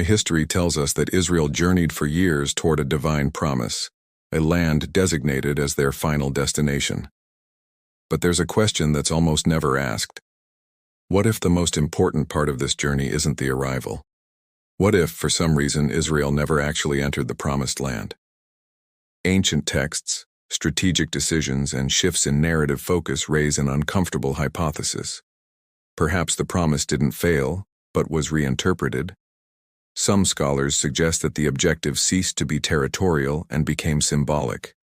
History tells us that Israel journeyed for years toward a divine promise, a land designated as their final destination. But there's a question that's almost never asked. What if the most important part of this journey isn't the arrival? What if, for some reason, Israel never actually entered the Promised Land? Ancient texts, strategic decisions, and shifts in narrative focus raise an uncomfortable hypothesis. Perhaps the promise didn't fail, but was reinterpreted. Some scholars suggest that the objective ceased to be territorial and became symbolic.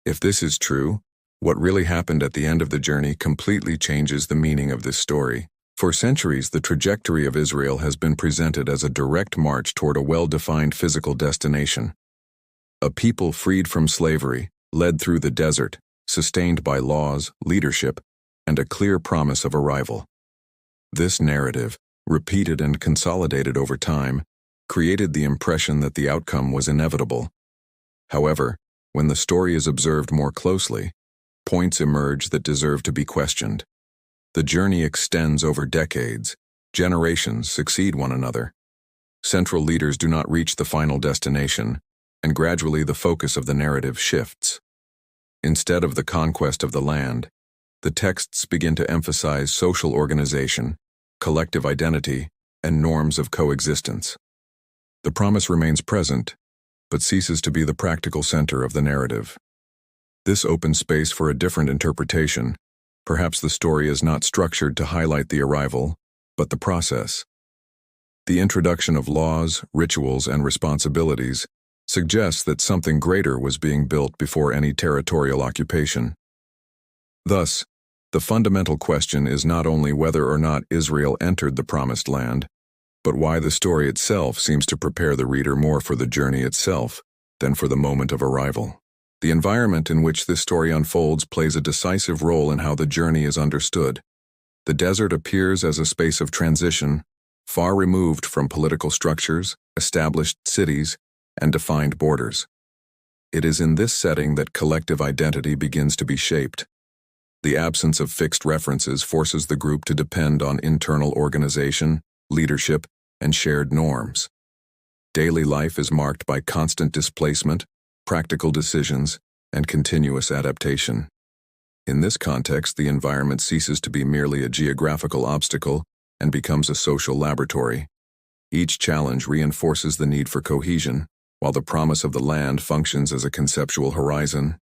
If this is true, what really happened at the end of the journey completely changes the meaning of this story. For centuries, the trajectory of Israel has been presented as a direct march toward a well-defined physical destination. A people freed from slavery, led through the desert, sustained by laws, leadership, and a clear promise of arrival. This narrative, repeated and consolidated over time, created the impression that the outcome was inevitable. However, when the story is observed more closely, points emerge that deserve to be questioned. The journey extends over decades. Generations succeed one another. Central leaders do not reach the final destination, and gradually the focus of the narrative shifts. Instead of the conquest of the land, the texts begin to emphasize social organization, collective identity, and norms of coexistence. The promise remains present, but ceases to be the practical center of the narrative. This opens space for a different interpretation. Perhaps the story is not structured to highlight the arrival, but the process. The introduction of laws, rituals, and responsibilities suggests that something greater was being built before any territorial occupation. Thus, the fundamental question is not only whether or not Israel entered the Promised Land, but why the story itself seems to prepare the reader more for the journey itself than for the moment of arrival. The environment in which this story unfolds plays a decisive role in how the journey is understood. The desert appears as a space of transition, far removed from political structures, established cities, and defined borders. It is in this setting that collective identity begins to be shaped. The absence of fixed references forces the group to depend on internal organization, leadership, and shared norms. Daily life is marked by constant displacement, practical decisions, and continuous adaptation. In this context, the environment ceases to be merely a geographical obstacle and becomes a social laboratory. Each challenge reinforces the need for cohesion, while the promise of the land functions as a conceptual horizon,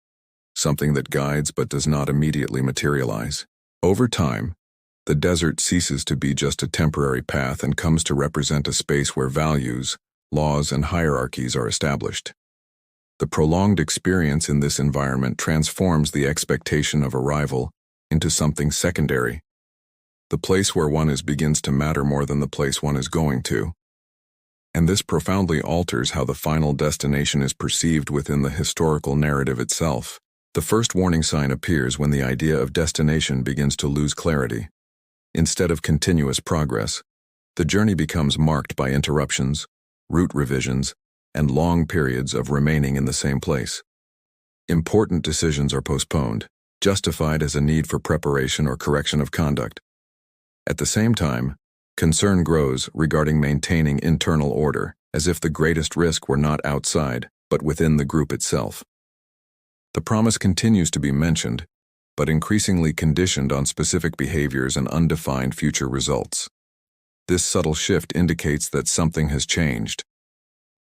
something that guides but does not immediately materialize. Over time, the desert ceases to be just a temporary path and comes to represent a space where values, laws, and hierarchies are established. The prolonged experience in this environment transforms the expectation of arrival into something secondary. The place where one is begins to matter more than the place one is going to. And this profoundly alters how the final destination is perceived within the historical narrative itself. The first warning sign appears when the idea of destination begins to lose clarity. Instead of continuous progress, the journey becomes marked by interruptions, route revisions, and long periods of remaining in the same place. Important decisions are postponed, justified as a need for preparation or correction of conduct. At the same time, concern grows regarding maintaining internal order, as if the greatest risk were not outside, but within the group itself. The promise continues to be mentioned, but increasingly conditioned on specific behaviors and undefined future results. This subtle shift indicates that something has changed.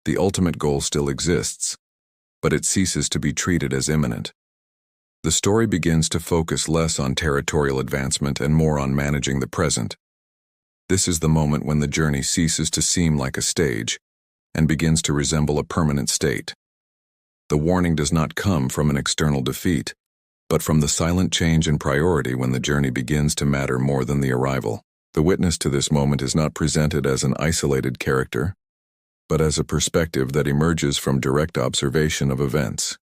The ultimate goal still exists, but it ceases to be treated as imminent. The story begins to focus less on territorial advancement and more on managing the present. This is the moment when the journey ceases to seem like a stage and begins to resemble a permanent state. The warning does not come from an external defeat, but from the silent change in priority when the journey begins to matter more than the arrival. The witness to this moment is not presented as an isolated character, but as a perspective that emerges from direct observation of events.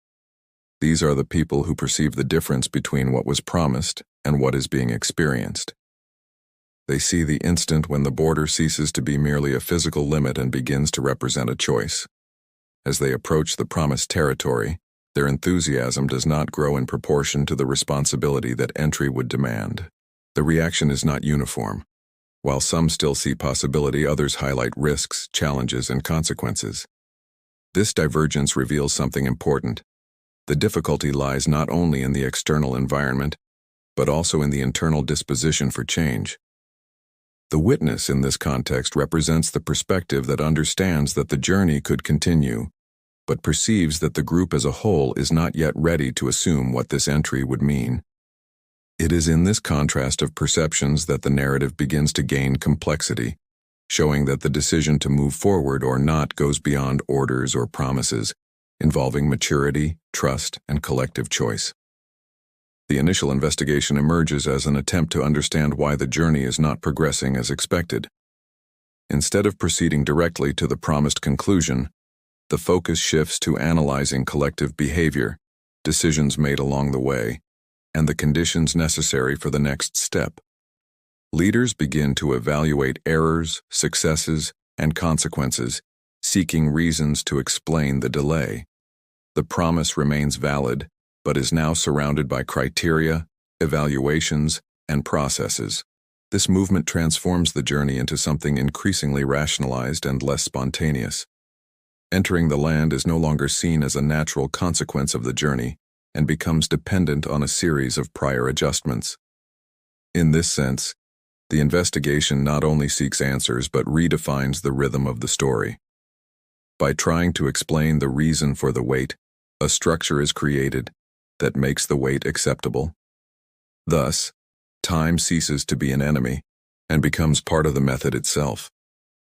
These are the people who perceive the difference between what was promised and what is being experienced. They see the instant when the border ceases to be merely a physical limit and begins to represent a choice. As they approach the promised territory, their enthusiasm does not grow in proportion to the responsibility that entry would demand. The reaction is not uniform. While some still see possibility, others highlight risks, challenges, and consequences. This divergence reveals something important. The difficulty lies not only in the external environment, but also in the internal disposition for change. The witness in this context represents the perspective that understands that the journey could continue, but perceives that the group as a whole is not yet ready to assume what this entry would mean. It is in this contrast of perceptions that the narrative begins to gain complexity, showing that the decision to move forward or not goes beyond orders or promises, involving maturity, trust, and collective choice. The initial investigation emerges as an attempt to understand why the journey is not progressing as expected. Instead of proceeding directly to the promised conclusion, the focus shifts to analyzing collective behavior, decisions made along the way, and the conditions necessary for the next step. Leaders begin to evaluate errors, successes, and consequences, seeking reasons to explain the delay. The promise remains valid, but is now surrounded by criteria, evaluations, and processes. This movement transforms the journey into something increasingly rationalized and less spontaneous. Entering the land is no longer seen as a natural consequence of the journey and becomes dependent on a series of prior adjustments. In this sense, the investigation not only seeks answers but redefines the rhythm of the story. By trying to explain the reason for the wait, a structure is created that makes the wait acceptable. Thus, time ceases to be an enemy and becomes part of the method itself,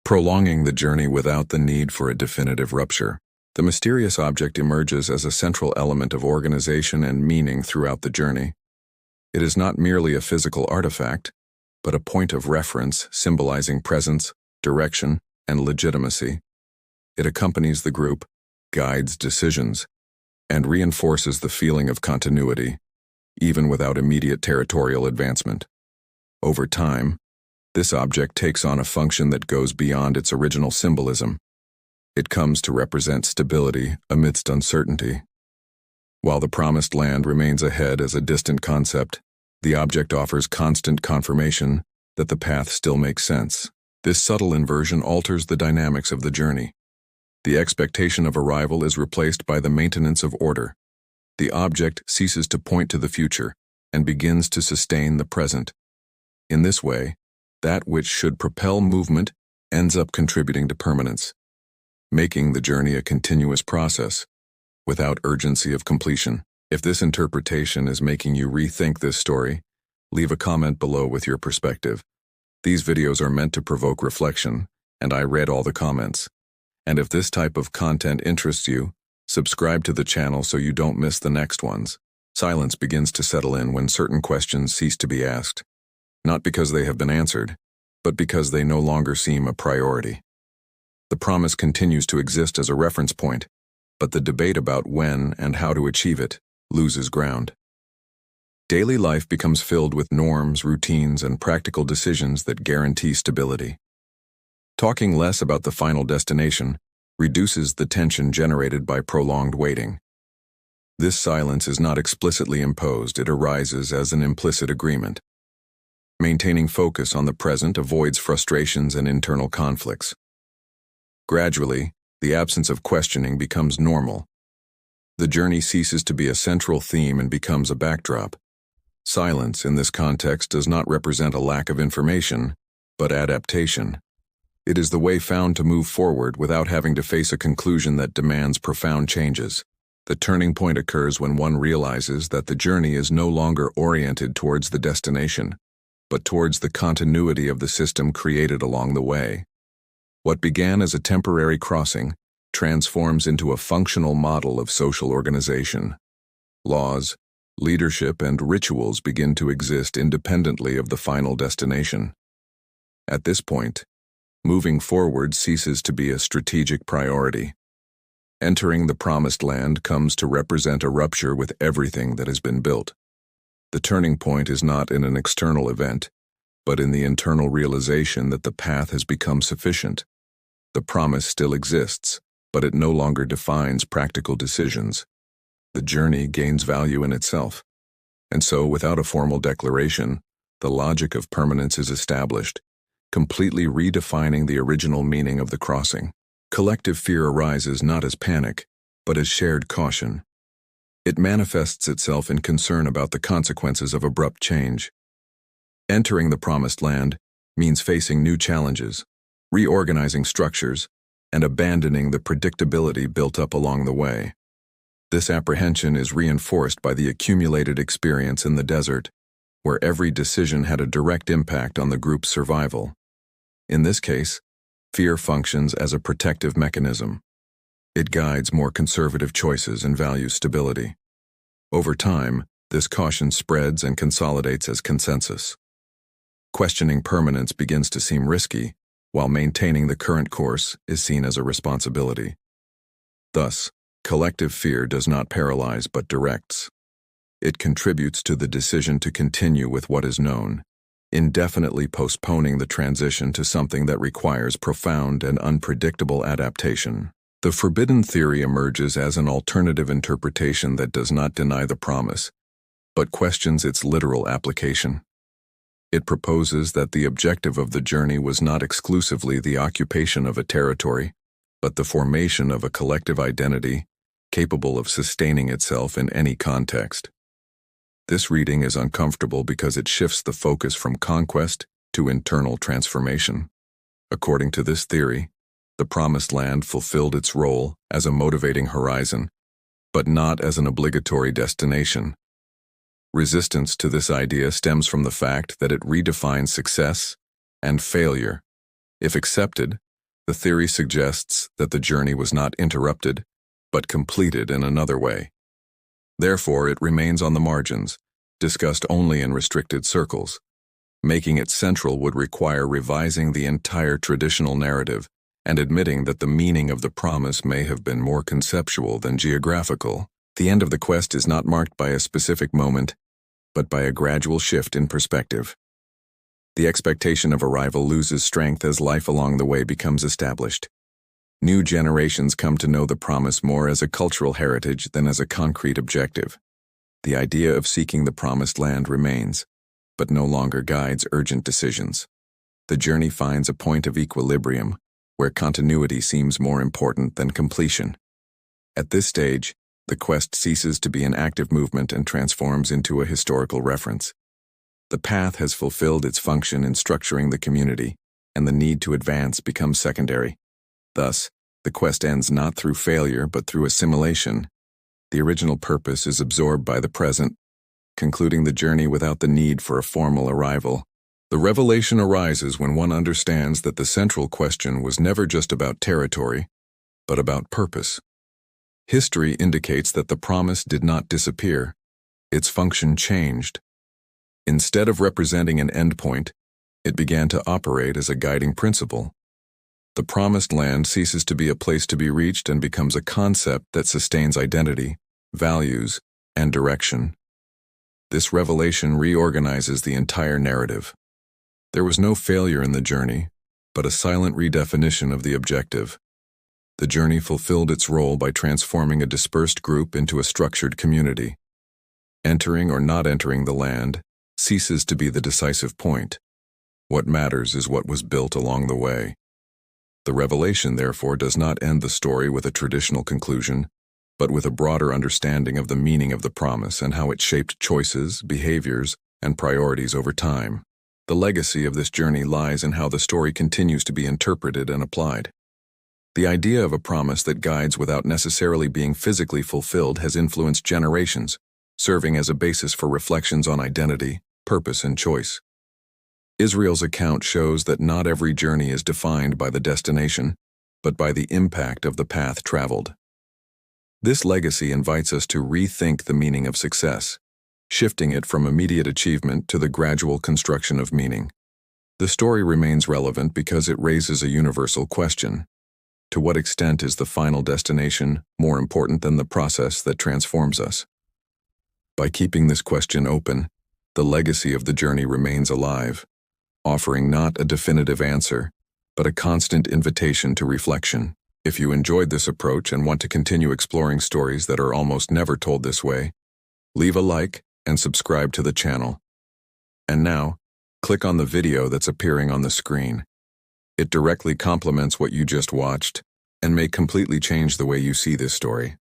prolonging the journey without the need for a definitive rupture. The mysterious object emerges as a central element of organization and meaning throughout the journey. It is not merely a physical artifact, but a point of reference symbolizing presence, direction, and legitimacy. It accompanies the group, guides decisions, and reinforces the feeling of continuity, even without immediate territorial advancement. Over time, this object takes on a function that goes beyond its original symbolism. It comes to represent stability amidst uncertainty. While the promised land remains ahead as a distant concept, the object offers constant confirmation that the path still makes sense. This subtle inversion alters the dynamics of the journey. The expectation of arrival is replaced by the maintenance of order. The object ceases to point to the future and begins to sustain the present. In this way, that which should propel movement ends up contributing to permanence, making the journey a continuous process, without urgency of completion. If this interpretation is making you rethink this story, leave a comment below with your perspective. These videos are meant to provoke reflection, and I read all the comments. And if this type of content interests you, subscribe to the channel so you don't miss the next ones. Silence begins to settle in when certain questions cease to be asked, not because they have been answered, but because they no longer seem a priority. The promise continues to exist as a reference point, but the debate about when and how to achieve it loses ground. Daily life becomes filled with norms, routines, and practical decisions that guarantee stability. Talking less about the final destination reduces the tension generated by prolonged waiting. This silence is not explicitly imposed, it arises as an implicit agreement. Maintaining focus on the present avoids frustrations and internal conflicts. Gradually, the absence of questioning becomes normal. The journey ceases to be a central theme and becomes a backdrop. Silence in this context does not represent a lack of information, but adaptation. It is the way found to move forward without having to face a conclusion that demands profound changes. The turning point occurs when one realizes that the journey is no longer oriented towards the destination, but towards the continuity of the system created along the way. What began as a temporary crossing transforms into a functional model of social organization. Laws, leadership, and rituals begin to exist independently of the final destination. At this point, moving forward ceases to be a strategic priority. Entering the promised land comes to represent a rupture with everything that has been built. The turning point is not in an external event, but in the internal realization that the path has become sufficient. The promise still exists, but it no longer defines practical decisions. The journey gains value in itself. And so, without a formal declaration, the logic of permanence is established, completely redefining the original meaning of the crossing. Collective fear arises not as panic, but as shared caution. It manifests itself in concern about the consequences of abrupt change. Entering the promised land means facing new challenges, reorganizing structures, and abandoning the predictability built up along the way. This apprehension is reinforced by the accumulated experience in the desert, where every decision had a direct impact on the group's survival. In this case, fear functions as a protective mechanism. It guides more conservative choices and values stability. Over time, this caution spreads and consolidates as consensus. Questioning permanence begins to seem risky, while maintaining the current course is seen as a responsibility. Thus, collective fear does not paralyze but directs. It contributes to the decision to continue with what is known, indefinitely postponing the transition to something that requires profound and unpredictable adaptation. The forbidden theory emerges as an alternative interpretation that does not deny the promise, but questions its literal application. It proposes that the objective of the journey was not exclusively the occupation of a territory, but the formation of a collective identity capable of sustaining itself in any context. This reading is uncomfortable because it shifts the focus from conquest to internal transformation. According to this theory, the Promised Land fulfilled its role as a motivating horizon, but not as an obligatory destination. Resistance to this idea stems from the fact that it redefines success and failure. If accepted, the theory suggests that the journey was not interrupted, but completed in another way. Therefore, it remains on the margins, discussed only in restricted circles. Making it central would require revising the entire traditional narrative and admitting that the meaning of the promise may have been more conceptual than geographical. The end of the quest is not marked by a specific moment, but by a gradual shift in perspective. The expectation of arrival loses strength as life along the way becomes established. New generations come to know the promise more as a cultural heritage than as a concrete objective. The idea of seeking the promised land remains, but no longer guides urgent decisions. The journey finds a point of equilibrium, where continuity seems more important than completion. At this stage, the quest ceases to be an active movement and transforms into a historical reference. The path has fulfilled its function in structuring the community, and the need to advance becomes secondary. Thus, the quest ends not through failure but through assimilation. The original purpose is absorbed by the present, concluding the journey without the need for a formal arrival. The revelation arises when one understands that the central question was never just about territory, but about purpose. History indicates that the promise did not disappear. Its function changed. Instead of representing an endpoint, it began to operate as a guiding principle. The promised land ceases to be a place to be reached and becomes a concept that sustains identity, values, and direction. This revelation reorganizes the entire narrative. There was no failure in the journey, but a silent redefinition of the objective. The journey fulfilled its role by transforming a dispersed group into a structured community. Entering or not entering the land ceases to be the decisive point. What matters is what was built along the way. The revelation, therefore, does not end the story with a traditional conclusion, but with a broader understanding of the meaning of the promise and how it shaped choices, behaviors, and priorities over time. The legacy of this journey lies in how the story continues to be interpreted and applied. The idea of a promise that guides without necessarily being physically fulfilled has influenced generations, serving as a basis for reflections on identity, purpose, and choice. Israel's account shows that not every journey is defined by the destination, but by the impact of the path traveled. This legacy invites us to rethink the meaning of success, shifting it from immediate achievement to the gradual construction of meaning. The story remains relevant because it raises a universal question. To what extent is the final destination more important than the process that transforms us? By keeping this question open, the legacy of the journey remains alive, offering not a definitive answer, but a constant invitation to reflection. If you enjoyed this approach and want to continue exploring stories that are almost never told this way, leave a like and subscribe to the channel. And now, click on the video that's appearing on the screen. It directly complements what you just watched and may completely change the way you see this story.